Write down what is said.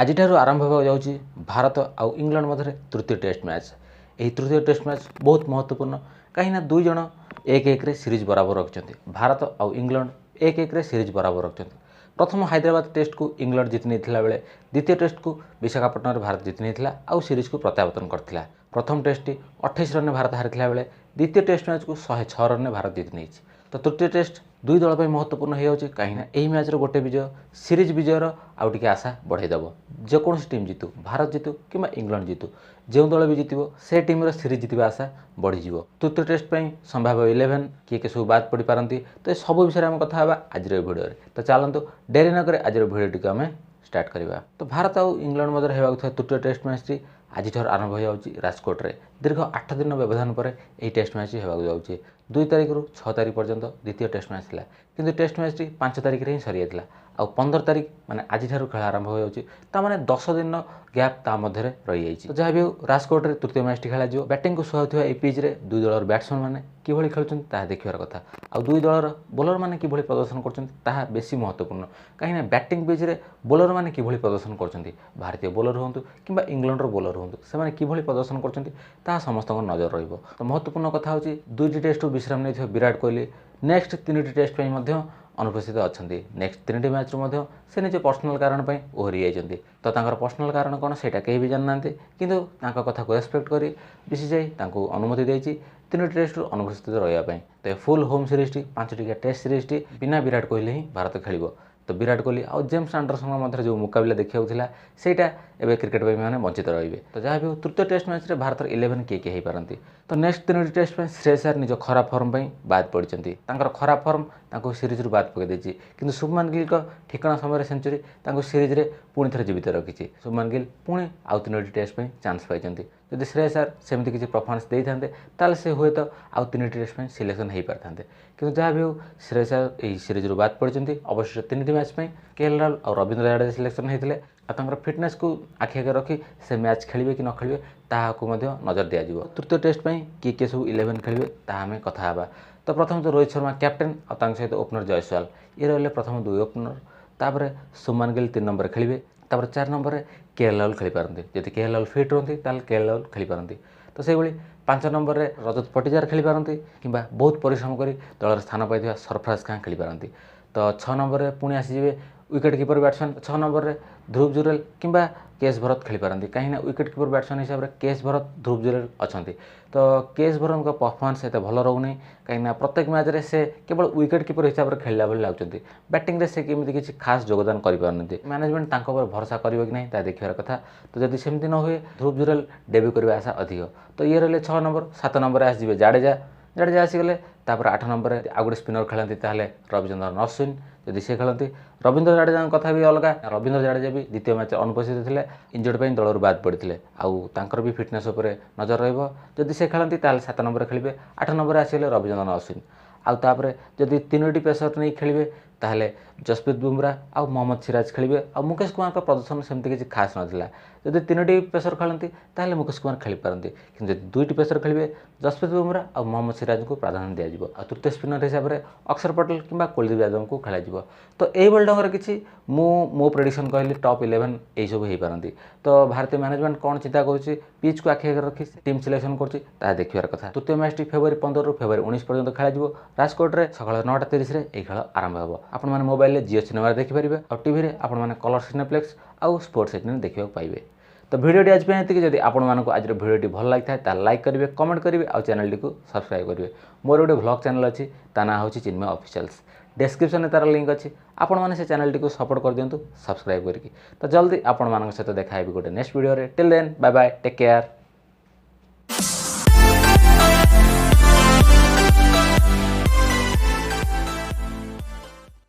ଆଜିଠାରୁ ଆରମ୍ଭ ହେବାକୁ ଯାଉଛି ଭାରତ ଆଉ ଇଂଲଣ୍ଡ ମଧ୍ୟରେ ତୃତୀୟ ଟେଷ୍ଟ ମ୍ୟାଚ୍। ଏହି ତୃତୀୟ ଟେଷ୍ଟ ମ୍ୟାଚ୍ ବହୁତ ମହତ୍ତ୍ୱପୂର୍ଣ୍ଣ, କାହିଁକିନା ଦୁଇ ଜଣ 1-1ରେ ସିରିଜ୍ ବରାବର ରଖିଛନ୍ତି। ଭାରତ ଆଉ ଇଂଲଣ୍ଡ 1-1ରେ ସିରିଜ୍ ବରାବର ରଖିଛନ୍ତି। ପ୍ରଥମ ହାଇଦ୍ରାବାଦ ଟେଷ୍ଟକୁ ଇଂଲଣ୍ଡ ଜିତି ନେଇଥିଲା ବେଳେ ଦ୍ୱିତୀୟ ଟେଷ୍ଟକୁ ବିଶାଖାପଟ୍ଟନମରେ ଭାରତ ଜିତି ନେଇଥିଲା ଆଉ ସିରିଜକୁ ପ୍ରତ୍ୟାବର୍ତ୍ତନ କରିଥିଲା। ପ୍ରଥମ ଟେଷ୍ଟଟି 28 ରନ୍ରେ ଭାରତ ହାରିଥିଲା ବେଳେ ଦ୍ୱିତୀୟ ଟେଷ୍ଟ ମ୍ୟାଚ୍କୁ 106 ରନ୍ରେ ଭାରତ ଜିତି ନେଇଛି। ତ ତୃତୀୟ ଟେଷ୍ଟ ଦୁଇ ଦଳ ପାଇଁ ମହତ୍ତ୍ୱପୂର୍ଣ୍ଣ ହୋଇଯାଉଛି, କାହିଁକିନା ଏହି ମ୍ୟାଚ୍ର ଗୋଟେ ବିଜୟ ସିରିଜ୍ ବିଜୟର ଆଉ ଟିକେ ଆଶା ବଢ଼ାଇଦେବ। ଯେକୌଣସି ଟିମ୍ ଜିତୁ, ଭାରତ ଜିତୁ କିମ୍ବା ଇଂଲଣ୍ଡ ଜିତୁ, ଯେଉଁ ଦଳ ବି ଜିତିବ ସେ ଟିମ୍ର ସିରିଜ୍ ଜିତିବା ଆଶା ବଢ଼ିଯିବ। ତୃତୀୟ ଟେଷ୍ଟ ପାଇଁ ସମ୍ଭାବ୍ୟ 11 କିଏ ସବୁ ବାଦ୍ ପଡ଼ିପାରନ୍ତି, ତ ଏ ସବୁ ବିଷୟରେ ଆମେ କଥା ହେବା ଆଜିର ଏ ଭିଡ଼ିଓରେ। ତ ଚାଲନ୍ତୁ ଡେରି ନକରି ଆଜିର ଭିଡ଼ିଓଟିକୁ ଆମେ ଷ୍ଟାର୍ଟ କରିବା। ତ ଭାରତ ଆଉ ଇଂଲଣ୍ଡ ମଧ୍ୟରେ ହେବାକୁ ଥିବା ତୃତୀୟ ଟେଷ୍ଟ ମ୍ୟାଚ୍ଟି ଆଜିଠାରୁ ଆରମ୍ଭ ହୋଇଯାଉଛି ରାଜକୋଟରେ। ଦୀର୍ଘ 8 ଦିନ ବ୍ୟବଧାନ ପରେ ଏହି ଟେଷ୍ଟ ମ୍ୟାଚ୍ଟି ହେବାକୁ ଯାଉଛି। 2 ତାରିଖରୁ 6 ତାରିଖ ପର୍ଯ୍ୟନ୍ତ ଦ୍ୱିତୀୟ ଟେଷ୍ଟ ମ୍ୟାଚ୍ ଥିଲା, କିନ୍ତୁ ଟେଷ୍ଟ ମ୍ୟାଚ୍ଟି 5 ତାରିଖରେ ହିଁ ସରିଯାଇଥିଲା। ଆଉ 15 ତାରିଖ ମାନେ ଆଜିଠାରୁ ଖେଳ ଆରମ୍ଭ ହୋଇଯାଉଛି, ତା'ମାନେ 10 ଦିନ ଗ୍ୟାପ୍ ତା ମଧ୍ୟରେ ରହିଯାଇଛି। ତ ଯାହା ବି ହେଉ ରାଜକୋଟରେ ତୃତୀୟ ମ୍ୟାଚ୍ଟି ଖେଳାଯିବ। ବ୍ୟାଟିଂକୁ ସୁହାଉଥିବା ଏହି ପିଚ୍ରେ ଦୁଇ ଦଳର ବ୍ୟାଟ୍ସମ୍ୟାନ୍ ମାନେ କିଭଳି ଖେଳୁଛନ୍ତି ତାହା ଦେଖିବାର କଥା, ଆଉ ଦୁଇ ଦଳର ବୋଲରମାନେ କିଭଳି ପ୍ରଦର୍ଶନ କରୁଛନ୍ତି ତାହା ବେଶୀ ମହତ୍ତ୍ୱପୂର୍ଣ୍ଣ, କାହିଁକିନା ବ୍ୟାଟିଂ ପିଚ୍ରେ ବୋଲରମାନେ କିଭଳି ପ୍ରଦର୍ଶନ କରୁଛନ୍ତି, ଭାରତୀୟ ବୋଲର ହୁଅନ୍ତୁ କିମ୍ବା ଇଂଲଣ୍ଡର ବୋଲର ହୁଅନ୍ତୁ, ସେମାନେ କିଭଳି ପ୍ରଦର୍ଶନ କରୁଛନ୍ତି ତାହା ସମସ୍ତଙ୍କର ନଜର ରହିବ। ତ ମହତ୍ତ୍ୱପୂର୍ଣ୍ଣ କଥା ହେଉଛି 2ଟି ଟେଷ୍ଟରୁ ବିଶ୍ରାମ ନେଇଥିବା ବିରାଟ କୋହଲି ନେକ୍ସଟ 3ଟି ଟେଷ୍ଟ ପାଇଁ ମଧ୍ୟ ଅନୁପସ୍ଥିତ ଅଛନ୍ତି। ନେକ୍ସଟ 3ଟି ମ୍ୟାଚ୍ରୁ ମଧ୍ୟ ସେ ନିଜ ପର୍ସନାଲ କାରଣ ପାଇଁ ଓହରି ଯାଇଛନ୍ତି। ତ ତାଙ୍କର ପର୍ସନାଲ କାରଣ କ'ଣ ସେଇଟା କେହି ବି ଜାଣିନାହାନ୍ତି, କିନ୍ତୁ ତାଙ୍କ କଥାକୁ ରେସ୍ପେକ୍ଟ କରି BCCI ତାଙ୍କୁ ଅନୁମତି ଦେଇଛି 3ଟି ଟେଷ୍ଟରୁ ଅନୁପସ୍ଥିତ ରହିବା ପାଇଁ। ତ ଏ ଫୁଲ୍ ହୋମ୍ ସିରିଜ୍ଟି 5ଟିକିଆ ଟେଷ୍ଟ ସିରିଜ୍ଟି ବିନା ବିରାଟ କୋହଲି ହିଁ ଭାରତ ଖେଳିବ। ତ ବିରାଟ କୋହଲି ଆଉ ଜେମ୍ସ ଆଣ୍ଡରସନଙ୍କ ମଧ୍ୟରେ ଯେଉଁ ମୁକାବିଲା ଦେଖିବାକୁ ଥିଲା ସେଇଟା ଏବେ କ୍ରିକେଟ ପ୍ରେମୀମାନେ ବଞ୍ଚିତ ରହିବେ। ତ ଯାହା ବି ହେଉ ତୃତୀୟ ଟେଷ୍ଟ ମ୍ୟାଚ୍ରେ ଭାରତର 11 କିଏ କିଏ ହୋଇପାରନ୍ତି। ତ ନେକ୍ସଟ 3ଟି ଟେଷ୍ଟ ପାଇଁ ଶ୍ରେୟସ ଆୟର ନିଜ ଖରାପ ଫର୍ମ ପାଇଁ ବାଦ୍ ପଡ଼ିଛନ୍ତି। ତାଙ୍କର ଖରାପ ଫର୍ମ ତାଙ୍କୁ ସିରିଜ୍ରୁ ବାଦ୍ ପକାଇ ଦେଇଛି, କିନ୍ତୁ ଶୁଭମାନ ଗିଲ୍ଙ୍କ ଠିକଣା ସମୟରେ ସେଞ୍ଚୁରୀ ତାଙ୍କୁ ସିରିଜ୍ରେ ପୁଣି ଥରେ ଜୀବିତ ରଖିଛି। ଶୁଭମାନ ଗିଲ୍ ପୁଣି ଆଉ 3ଟି ଟେଷ୍ଟ ପାଇଁ ଚାନ୍ସ ପାଇଛନ୍ତି। ଯଦି ଶ୍ରେୟସ ଆୟର ସେମିତି କିଛି ପରଫର୍ମାନ୍ସ ଦେଇଥାନ୍ତେ ତାହେଲେ ସେ ହୁଏତ ଆଉ 3ଟି ଟେଷ୍ଟ ପାଇଁ ସିଲେକ୍ସନ୍ ହୋଇପାରିଥାନ୍ତେ, କିନ୍ତୁ ଯାହା ବି ହେଉ ଶ୍ରେୟସ ଆୟର ଏହି ସିରିଜ୍ରୁ ବାଦ୍ ପଡ଼ିଛନ୍ତି। ଅବଶ୍ୟ 3ଟି ମ୍ୟାଚ୍ ପାଇଁ KL ରାହୁଲ ଆଉ ରବୀନ୍ଦ୍ର ଜାଡେଜା ସିଲେକ୍ସନ୍ ହୋଇଥିଲେ, ଆଉ ତାଙ୍କର ଫିଟନେସ୍କୁ ଆଖି ଆଗରେ ରଖି ସେ ମ୍ୟାଚ୍ ଖେଳିବେ କି ନ ଖେଳିବେ ତାହାକୁ ମଧ୍ୟ ନଜର ଦିଆଯିବ। ତୃତୀୟ ଟେଷ୍ଟ ପାଇଁ କିଏ କିଏ ସବୁ 11 ଖେଳିବେ ତାହା ଆମେ କଥା ହେବା। ତ ପ୍ରଥମେ ତ ରୋହିତ ଶର୍ମା କ୍ୟାପ୍ଟେନ୍ ଆଉ ତାଙ୍କ ସହିତ ଓପନର ଜୟସ୍ୱାଲ, ଇଏ ରହିଲେ ପ୍ରଥମ 2 ଓପନର। ତାପରେ ଶୁଭମାନ ଗିଲ୍ 3 ନମ୍ବରରେ ଖେଳିବେ। ତାପରେ 4 ନମ୍ବରରେ KL ରାହୁଲ ଖେଳିପାରନ୍ତି। ଯଦି KL ରାହୁଲ ଫିଟ୍ ରୁହନ୍ତି ତାହେଲେ KL ରାହୁଲ ଖେଳିପାରନ୍ତି। ତ ସେଇଭଳି 5 ନମ୍ବରରେ ରଜତ ପଟିଦାର ଖେଳିପାରନ୍ତି କିମ୍ବା ବହୁତ ପରିଶ୍ରମ କରି ଦଳରେ ସ୍ଥାନ ପାଇଥିବା ସରଫରାଜ ଖାଁ ଖେଳିପାରନ୍ତି। ତ 6 ନମ୍ବରରେ ପୁଣି ଆସିଯିବେ ୱିକେଟ୍ କିପର ବ୍ୟାଟ୍ସମ୍ୟାନ୍। 6 ନମ୍ବରରେ ଧ୍ରୁବ ଜୁରେଲ କିମ୍ବା କେଏସ୍ ଭରତ ଖେଳିପାରନ୍ତି, କାହିଁକିନା ୱିକେଟ୍ କିପର ବ୍ୟାଟ୍ସମ୍ୟାନ୍ ହିସାବରେ କେଏସ୍ ଭରତ, ଧ୍ରୁବ ଜୁରେଲ ଅଛନ୍ତି। ତ କେଏସ୍ ଭରତଙ୍କ ପରଫର୍ମାନ୍ସ ଏତେ ଭଲ ରହୁନି, କାହିଁକିନା ପ୍ରତ୍ୟେକ ମ୍ୟାଚ୍ରେ ସେ କେବଳ ୱିକେଟ୍ କିପର ହିସାବରେ ଖେଳିଲା ଭଳି ଲାଗୁଛନ୍ତି। ବ୍ୟାଟିଂରେ ସେ କେମିତି କିଛି ଖାସ୍ ଯୋଗଦାନ କରିପାରୁନାହାନ୍ତି। ମ୍ୟାନେଜମେଣ୍ଟ ତାଙ୍କ ଉପରେ ଭରସା କରିବ କି ନାହିଁ ତାହା ଦେଖିବାର କଥା। ତ ଯଦି ସେମିତି ନ ହୁଏ ଧ୍ରୁବ ଜୁରେଲ ଡେବ୍ୟୁ କରିବା ଆଶା ଅଧିକ। ତ ଇଏ ରହିଲେ 6 ନମ୍ବର। 7 ନମ୍ବରରେ ଆସିଯିବେ ଜାଡେଜା। ଜାଡେଜା ଆସିଗଲେ ତାପରେ 8 ନମ୍ବରରେ ଆଉ ଗୋଟେ ସ୍ପିନର ଖେଳନ୍ତି ତାହେଲେ ରବିଚନ୍ଦ୍ରନ ଅଶ୍ୱିନ୍, ଯଦି ସେ ଖେଳନ୍ତି। ରବୀନ୍ଦ୍ର ଜାଡେଜାଙ୍କ କଥା ବି ଅଲଗା। ରବୀନ୍ଦ୍ର ଜାଡେଜା ବି ଦ୍ୱିତୀୟ ମ୍ୟାଚ୍ରେ ଅନୁପସ୍ଥିତ ଥିଲେ, ଇଞ୍ଜର୍ଡ ପାଇଁ ଦଳରୁ ବାଦ୍ ପଡ଼ିଥିଲେ, ଆଉ ତାଙ୍କର ବି ଫିଟନେସ୍ ଉପରେ ନଜର ରହିବ। ଯଦି ସେ ଖେଳନ୍ତି ତାହେଲେ 7 ନମ୍ବରରେ ଖେଳିବେ। 8 ନମ୍ବରରେ ଆସିଗଲେ ରବିଚନ୍ଦ୍ରନ ଅଶ୍ୱିନ୍। ଆଉ ତାପରେ ଯଦି 3ଟି ପେସର ନେଇ ଖେଳିବେ ତାହେଲେ ଜସପ୍ରୀତ ବୁମରା ଆଉ ମହମ୍ମଦ ସିରାଜ ଖେଳିବେ। ଆଉ ମୁକେଶ କୁମାରଙ୍କ ପ୍ରଦର୍ଶନ ସେମିତି କିଛି ଖାସ୍ ନଥିଲା। ଯଦି 3ଟି ପେସର ଖେଳନ୍ତି ତାହେଲେ ମୁକେଶ କୁମାର ଖେଳିପାରନ୍ତି, କିନ୍ତୁ ଯଦି 2ଟି ପେସର ଖେଳିବେ ଜସପ୍ରୀତ ବୁମରା ଆଉ ମହମ୍ମଦ ସିରାଜଙ୍କୁ ପ୍ରାଧାନ୍ୟ ଦିଆଯିବ। ଆଉ ତୃତୀୟ ସ୍ପିନର ହିସାବରେ ଅକ୍ଷର ପଟେଲ କିମ୍ବା କୁଲଦୀପ ଯାଦବଙ୍କୁ ଖେଳାଯିବ। ତ ଏଇଭଳି ଢଙ୍ଗରେ କିଛି ମୋ ପ୍ରେଡିକ୍ସନ୍ କହିଲି ଟପ୍ 11 ଏହିସବୁ ହୋଇପାରନ୍ତି। ତ ଭାରତୀୟ ମ୍ୟାନେଜମେଣ୍ଟ କ'ଣ ଚିନ୍ତା କରୁଛି, ପିଚ୍କୁ ଆଖି ଆଗରେ ରଖି ଟିମ୍ ସିଲେକ୍ସନ୍ କରୁଛି ତାହା ଦେଖିବାର କଥା। ତୃତୀୟ ମ୍ୟାଚ୍ଟି ଫେବୃଆରୀ 15ରୁ ଫେବୃଆରୀ 19 ପର୍ଯ୍ୟନ୍ତ ଖେଳାଯିବ। ରାଜକୋଟରେ ସକାଳ 9:30ରେ ଏହି ଖେଳ ଆରମ୍ଭ ହେବ। ଆପଣମାନେ ମୋବାଇଲରେ ଜିଓ ସିନେମାରେ ଦେଖିପାରିବେ, ଆଉ ଟିଭିରେ ଆପଣମାନେ କଲର୍ ସିନେପ୍ଲେକ୍ସ ଆଉ ସ୍ପୋର୍ଟସ୍ 18 ଦେଖିବାକୁ ପାଇବେ। ତ ଭିଡ଼ିଓଟି ଆଜି ପାଇଁ ଏତିକି। ଯଦି ଆପଣମାନଙ୍କୁ ଆଜିର ଭିଡ଼ିଓଟି ଭଲ ଲାଗିଥାଏ ତାହେଲେ ଲାଇକ୍ କରିବେ, କମେଣ୍ଟ କରିବେ ଆଉ ଚ୍ୟାନେଲଟିକୁ ସବସ୍କ୍ରାଇବ୍ କରିବେ। ମୋର ଗୋଟେ ଭ୍ଲଗ୍ ଚ୍ୟାନେଲ୍ ଅଛି, ତା ନାଁ ହେଉଛି ଚିନ୍ମୟ ଅଫିସିଆଲ୍ସ। ଡେସ୍କ୍ରିପ୍ସନରେ ତା'ର ଲିଙ୍କ୍ ଅଛି, ଆପଣମାନେ ସେ ଚ୍ୟାନେଲଟିକୁ ସପୋର୍ଟ କରିଦିଅନ୍ତୁ ସବସ୍କ୍ରାଇବ୍ କରିକି। ତ ଜଲ୍ଦି ଆପଣମାନଙ୍କ ସହିତ ଦେଖା ହେବି ଗୋଟେ ନେକ୍ସଟ ଭିଡ଼ିଓରେ। Till then bye bye, take care.